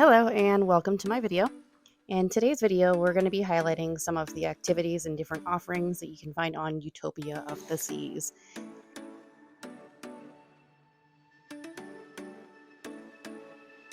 Hello and welcome to my video. In today's video, we're going to be highlighting some of the activities and different offerings that you can find on Utopia of the Seas.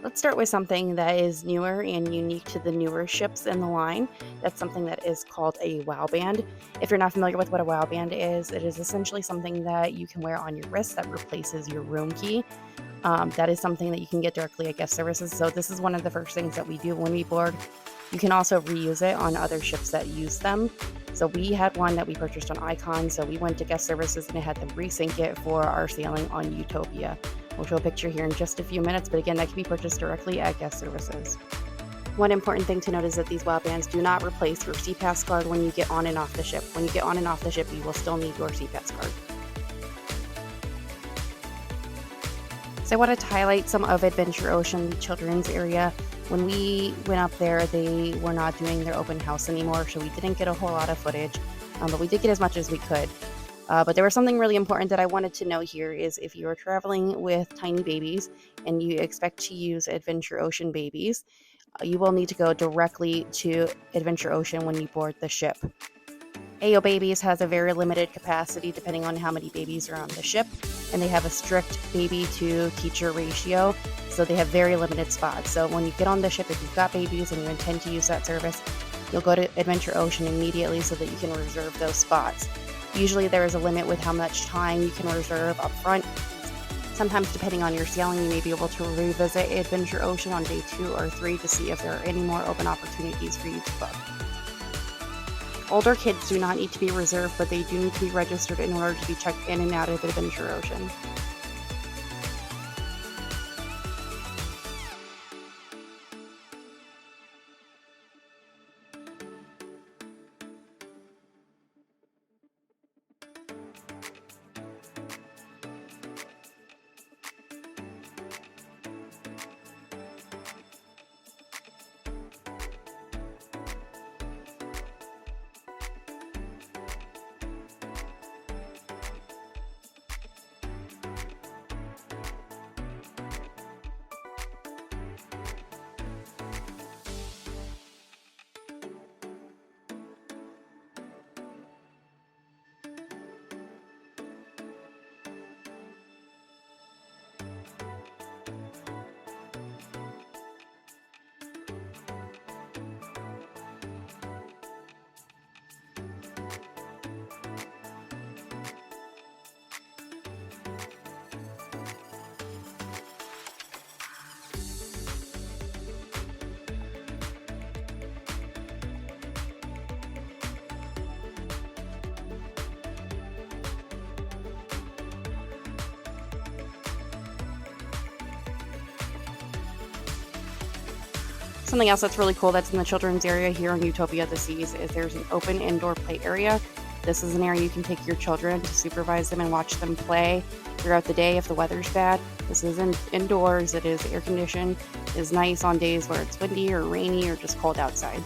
Let's start with something that is newer and unique to the newer ships in the line. That's something that is called a WOW band. If you're not familiar with what a WOW band is, it is essentially something that you can wear on your wrist that replaces your room key. That is something that you can get directly at guest services. So this is one of the first things that we do when we board. You can also reuse it on other ships that use them. So we had one that we purchased on Icon, so we went to guest services and I had them resync it for our sailing on Utopia. We'll show a picture here in just a few minutes, but again, that can be purchased directly at guest services. One important thing to note is that these WOW bands do not replace your SeaPass card when you get on and off the ship. When you get on and off the ship, you will still need your SeaPass card. So I wanted to highlight some of Adventure Ocean, the children's area. When we went up there, they were not doing their open house anymore, so we didn't get a whole lot of footage, but we did get as much as we could. But there was something really important that I wanted to note here is if you are traveling with tiny babies and you expect to use Adventure Ocean babies, you will need to go directly to Adventure Ocean when you board the ship. AO Babies has a very limited capacity depending on how many babies are on the ship, and they have a strict baby to teacher ratio, so they have very limited spots. So when you get on the ship, if you've got babies and you intend to use that service, you'll go to Adventure Ocean immediately so that you can reserve those spots. Usually there is a limit with how much time you can reserve up front. Sometimes depending on your sailing, you may be able to revisit Adventure Ocean on day 2 or 3 to see if there are any more open opportunities for you to book. Older kids do not need to be reserved, but they do need to be registered in order to be checked in and out of Adventure Ocean. Something else that's really cool that's in the children's area here in Utopia of the Seas is there's an open indoor play area. This is an area you can take your children to supervise them and watch them play throughout the day if the weather's bad. This is indoors, it is air conditioned, it is nice on days where it's windy or rainy or just cold outside.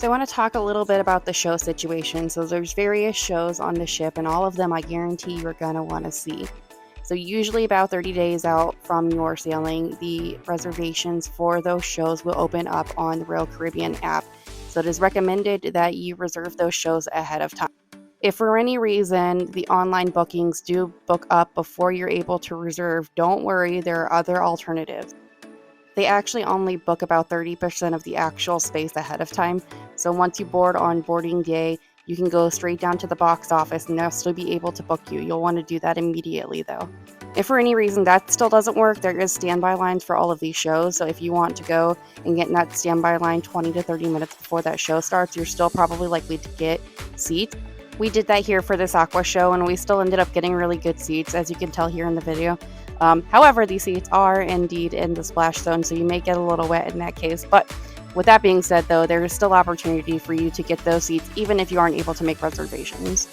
So I want to talk a little bit about the show situation. So there's various shows on the ship, and all of them I guarantee you're going to want to see. So usually about 30 days out from your sailing, the reservations for those shows will open up on the Royal Caribbean app. So it is recommended that you reserve those shows ahead of time. If for any reason the online bookings do book up before you're able to reserve, don't worry, there are other alternatives. They actually only book about 30% of the actual space ahead of time. So once you board on boarding day, you can go straight down to the box office and they'll still be able to book you. You'll want to do that immediately though. If for any reason that still doesn't work, there is standby lines for all of these shows. So if you want to go and get in that standby line 20 to 30 minutes before that show starts, you're still probably likely to get seats. We did that here for this Aqua show, and we still ended up getting really good seats, as you can tell here in the video. However, these seats are indeed in the splash zone, so you may get a little wet in that case. But with that being said, though, there is still opportunity for you to get those seats, even if you aren't able to make reservations.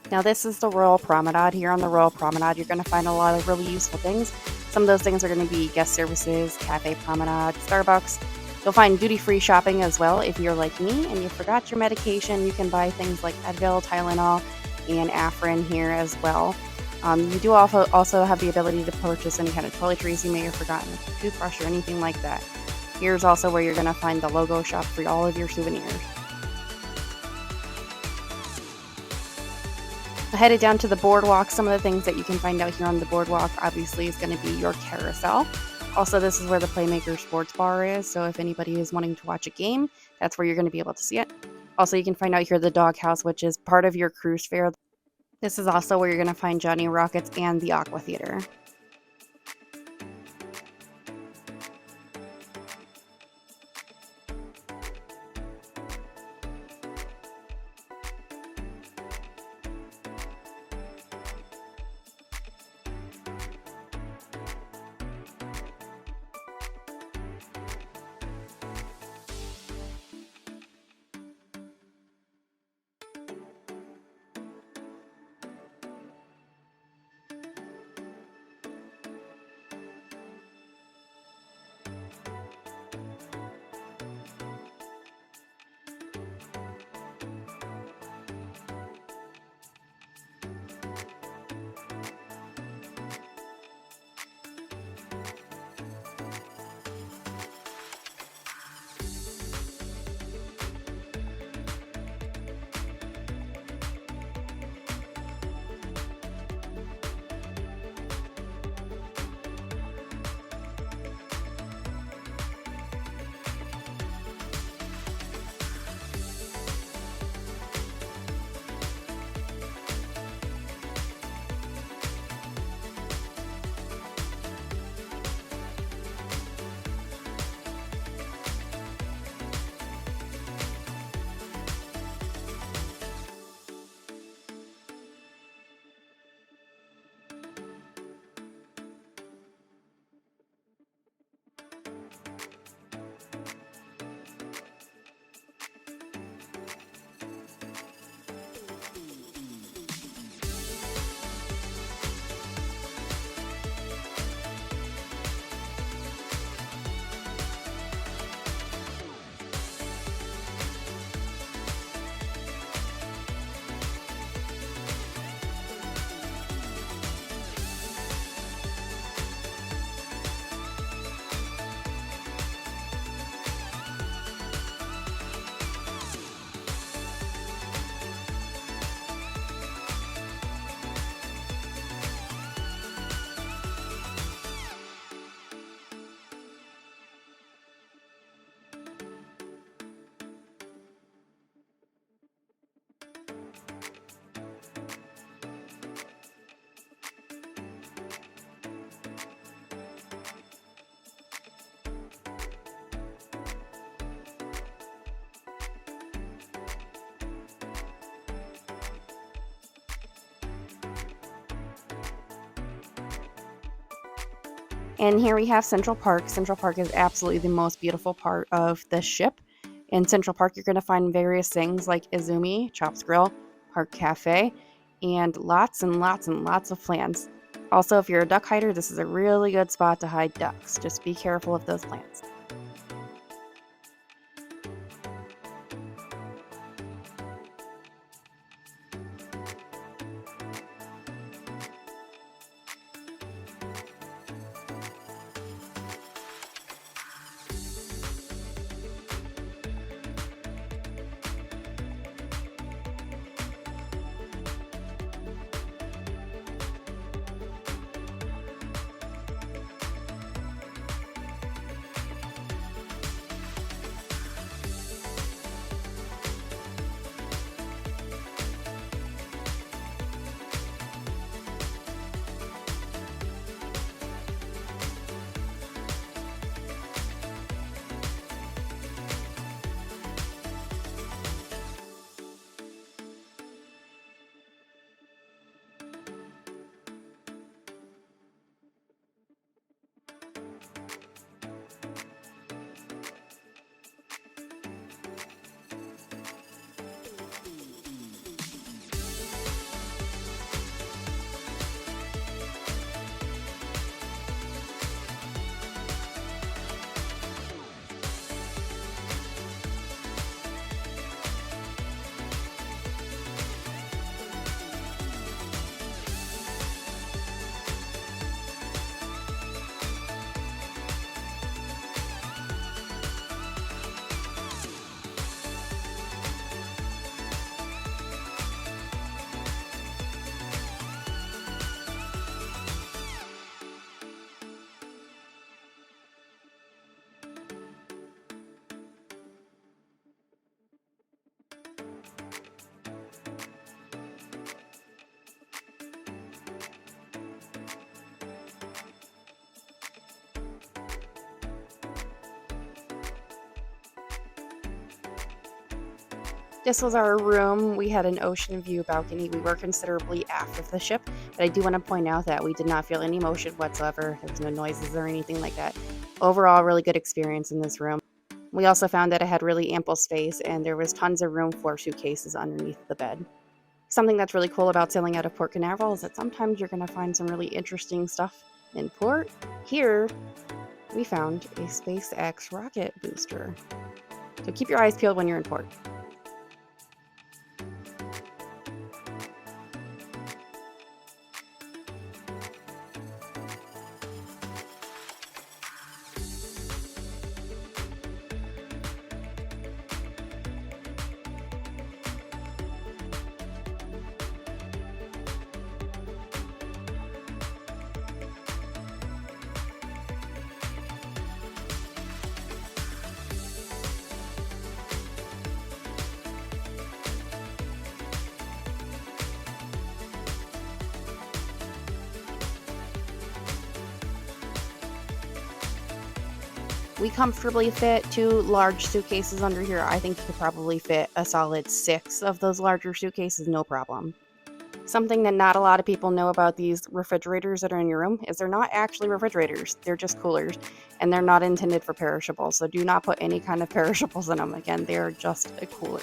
Now, this is the Royal Promenade. Here on the Royal Promenade, you're going to find a lot of really useful things. Some of those things are going to be guest services, cafe promenade, Starbucks. You'll find duty-free shopping as well. If you're like me and you forgot your medication, you can buy things like Advil, Tylenol, and Afrin here as well. You do also have the ability to purchase any kind of toiletries you may have forgotten, like a toothbrush or anything like that. Here's also where you're going to find the logo shop for all of your souvenirs. Headed down to the boardwalk, some of the things that you can find out here on the boardwalk obviously is going to be your carousel. Also, this is where the Playmaker Sports Bar is, so if anybody is wanting to watch a game, that's where you're going to be able to see it. Also, you can find out here the doghouse, which is part of your cruise fare. This is also where you're going to find Johnny Rockets and the Aqua Theater. And here we have Central Park. Central Park is absolutely the most beautiful part of the ship. In Central Park, you're going to find various things like Izumi, Chops Grill, Park Cafe, and lots and lots and lots of plants. Also, if you're a duck hider, this is a really good spot to hide ducks. Just be careful of those plants. This was our room. We had an ocean view balcony. We were considerably aft of the ship, but I do want to point out that we did not feel any motion whatsoever. There was no noises or anything like that. Overall, really good experience in this room. We also found that it had really ample space and there was tons of room for suitcases underneath the bed. Something that's really cool about sailing out of Port Canaveral is that sometimes you're going to find some really interesting stuff in port. Here, we found a SpaceX rocket booster. So keep your eyes peeled when you're in port. We comfortably fit 2 large suitcases under here. I think you could probably fit a solid 6 of those larger suitcases, no problem. Something that not a lot of people know about these refrigerators that are in your room is they're not actually refrigerators. They're just coolers, and they're not intended for perishables. So do not put any kind of perishables in them. Again, they are just a cooler.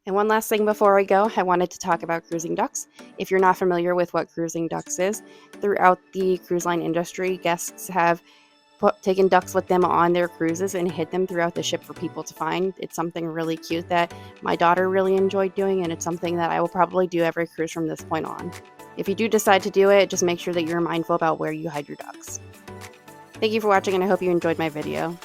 And one last thing before I go, I wanted to talk about cruising ducks. If you're not familiar with what cruising ducks is, throughout the cruise line industry, guests have taken ducks with them on their cruises and hid them throughout the ship for people to find. It's something really cute that my daughter really enjoyed doing, and it's something that I will probably do every cruise from this point on. If you do decide to do it, just make sure that you're mindful about where you hide your ducks. Thank you for watching, and I hope you enjoyed my video.